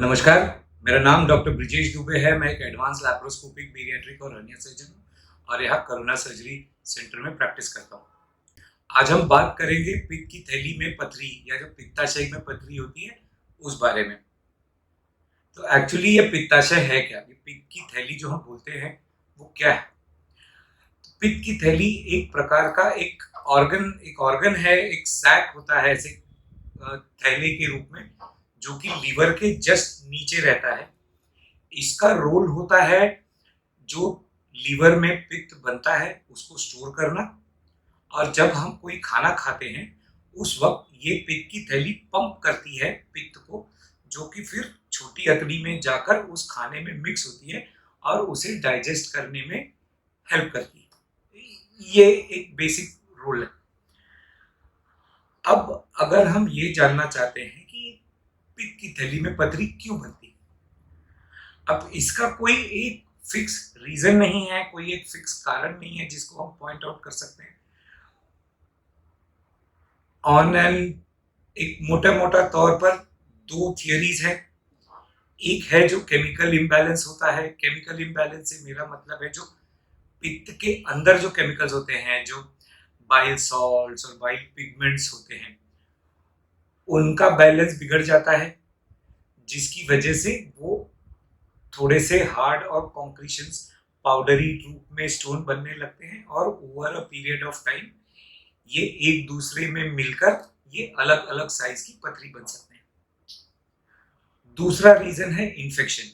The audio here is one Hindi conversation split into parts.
नमस्कार, मेरा नाम डॉक्टर ब्रिजेश दुबे है। मैं एक एडवांस लैप्रोस्कोपिक पीडियाट्रिक और हर्निया सर्जन हूँ और यहाँ करुणा सर्जरी सेंटर में प्रैक्टिस करता हूँ। आज हम बात करेंगे पित्त की थैली में पथरी या जो पित्ताशय में पथरी होती है, उस बारे में। तो एक्चुअली ये पित्ताशय है क्या? ये पित्त की थैली जो हम बोलते हैं, वो क्या है? तो पित्त की थैली एक प्रकार का एक ऑर्गन है, एक सैक होता है ऐसे थैले के रूप में, जो कि लीवर के जस्ट नीचे रहता है। इसका रोल होता है जो लीवर में पित्त बनता है उसको स्टोर करना, और जब हम कोई खाना खाते हैं उस वक्त ये पित्त की थैली पंप करती है पित्त को, जो कि फिर छोटी अतड़ी में जाकर उस खाने में मिक्स होती है और उसे डाइजेस्ट करने में हेल्प करती है। ये एक बेसिक रोल है। अब अगर हम ये जानना चाहते हैं कि पित्त की थैली में पथरी क्यों बनती है, अब इसका कोई एक फिक्स रीजन नहीं है, कोई एक फिक्स कारण नहीं है जिसको हम पॉइंट आउट कर सकते हैं। ऑन एंड एक मोटा मोटा तौर पर दो थियरीज है। एक है जो केमिकल इम्बैलेंस होता है। केमिकल इम्बैलेंस से मेरा मतलब है जो पित्त के अंदर जो केमिकल्स होते हैं, जो बाइल सॉल्ट्स और बाइल पिगमेंट्स होते हैं, उनका बैलेंस बिगड़ जाता है, जिसकी वजह से वो थोड़े से हार्ड और कॉन्क्रीशंस पाउडरी रूप में स्टोन बनने लगते हैं और over a period of time ये एक दूसरे में मिलकर ये अलग अलग साइज की पथरी बन सकते हैं। दूसरा रीजन है इन्फेक्शन।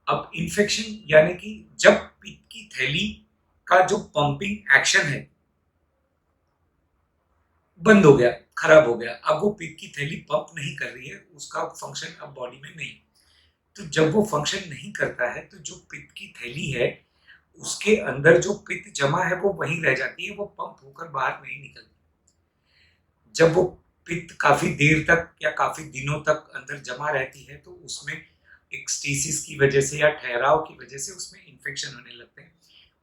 अब इन्फेक्शन यानी कि जब पित्त की थैली का जो पंपिंग एक्शन है बंद हो गया, खराब हो गया, अब वो पित्त की थैली पंप नहीं कर रही है, उसका फंक्शन अब बॉडी में नहीं। तो जब वो फंक्शन नहीं करता है तो जो पित्त की थैली है उसके अंदर जो पित्त जमा है वो वहीं रह जाती है, वो पंप होकर बाहर नहीं निकलती। जब वो पित्त काफी देर तक या काफी दिनों तक अंदर जमा रहती है तो उसमें एक स्टेसिस की वजह से या ठहराव की वजह से उसमें इंफेक्शन होने लगते हैं।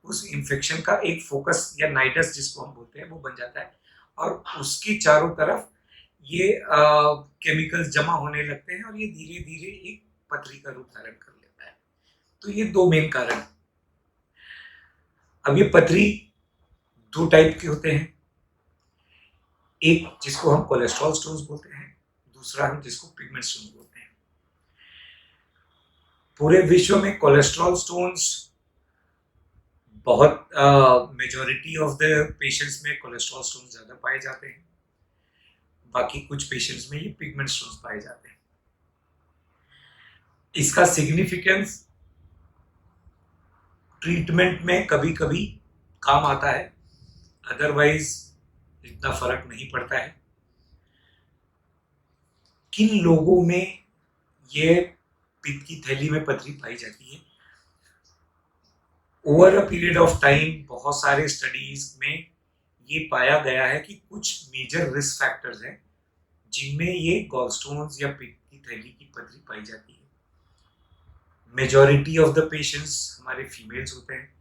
उस इंफेक्शन का एक फोकस या नाइडस जिसको हम बोलते हैं वो बन जाता है, और उसकी चारों तरफ ये केमिकल्स जमा होने लगते हैं और ये धीरे धीरे एक पथरी का रूप धारण कर लेता है। तो ये दो मेन कारण हैं। अब ये पथरी दो टाइप के होते हैं। एक जिसको हम कोलेस्ट्रॉल स्टोन्स बोलते हैं, दूसरा हम जिसको पिगमेंट स्टोन्स बोलते हैं। पूरे विश्व में कोलेस्ट्रॉल स्टोन्स बहुत मेजॉरिटी ऑफ द पेशेंट्स में कोलेस्ट्रॉल स्टोन्स ज्यादा पाए जाते हैं, बाकी कुछ पेशेंट्स में ये पिगमेंट स्टोन्स पाए जाते हैं। इसका सिग्निफिकेंस ट्रीटमेंट में कभी कभी काम आता है, अदरवाइज इतना फर्क नहीं पड़ता है। किन लोगों में ये पित्त की थैली में पथरी पाई जाती है? Over a period of time बहुत सारे स्टडीज में ये पाया गया है कि कुछ मेजर रिस्क फैक्टर्स हैं जिनमें ये गॉलस्टोन्स या पित्त की थैली की पथरी पाई जाती है। मेजॉरिटी ऑफ द पेशेंट्स हमारे फीमेल्स होते हैं।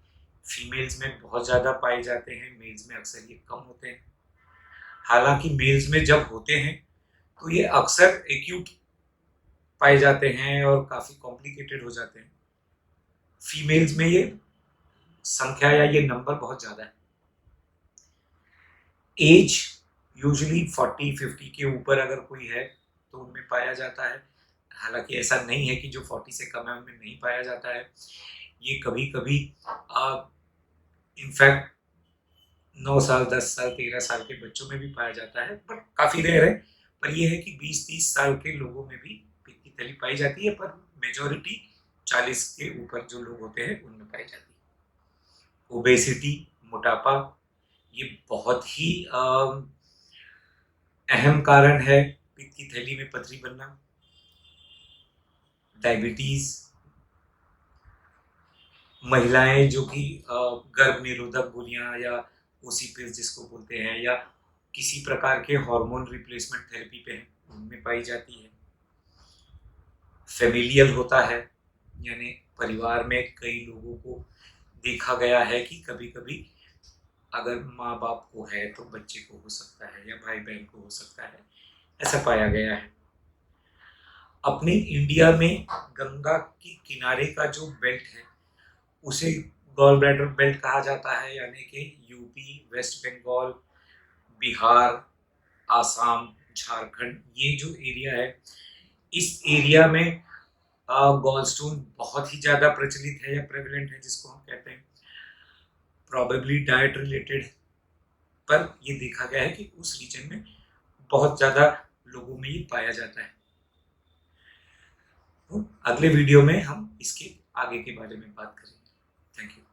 फीमेल्स में बहुत ज़्यादा पाए जाते हैं, मेल्स में अक्सर ये कम होते हैं। हालांकि मेल्स में जब होते हैं तो ये अक्सर एक्यूट पाए जाते हैं और काफ़ी कॉम्प्लिकेटेड हो जाते हैं। फीमेल्स में ये संख्या या ये नंबर बहुत ज़्यादा है। एज यूजुअली 40-50 के ऊपर अगर कोई है तो उनमें पाया जाता है। हालांकि ऐसा नहीं है कि जो 40 से कम है उनमें नहीं पाया जाता है। ये कभी कभी इनफैक्ट 9 साल 10 साल 13 साल के बच्चों में भी पाया जाता है, पर काफ़ी रेयर है। पर यह है कि 20-30 साल के लोगों में भी पित्त की थैली पाई जाती है, पर मेजॉरिटी 40 के ऊपर जो लोग होते हैं उनमें पाई जाती है। ओबेसिटी, मोटापा, ये बहुत ही अहम कारण है पित्त की थैली में पथरी बनना। डायबिटीज, महिलाएं जो कि गर्भ निरोधक गोलियां या ओसीपीएस जिसको बोलते हैं, या किसी प्रकार के हार्मोन रिप्लेसमेंट थेरेपी पे हैं, उनमें पाई जाती है। फेमिलियल होता है, यानी परिवार में कई लोगों को देखा गया है कि कभी कभी अगर माँ बाप को है तो बच्चे को हो सकता है या भाई बहन को हो सकता है, ऐसा पाया गया है। अपने इंडिया में गंगा के किनारे का जो बेल्ट है उसे गॉल ब्लैडर बेल्ट कहा जाता है, यानी कि यूपी, वेस्ट बंगाल, बिहार, आसाम, झारखंड, ये जो एरिया है, इस एरिया में गॉल स्टोन बहुत ही ज़्यादा प्रचलित है या प्रेवलेंट है, जिसको हम कहते हैं प्रॉबेबली डाइट रिलेटेड। पर ये देखा गया है कि उस रीजन में बहुत ज़्यादा लोगों में ये पाया जाता है। तो अगले वीडियो में हम इसके आगे के बारे में बात करेंगे। Thank you.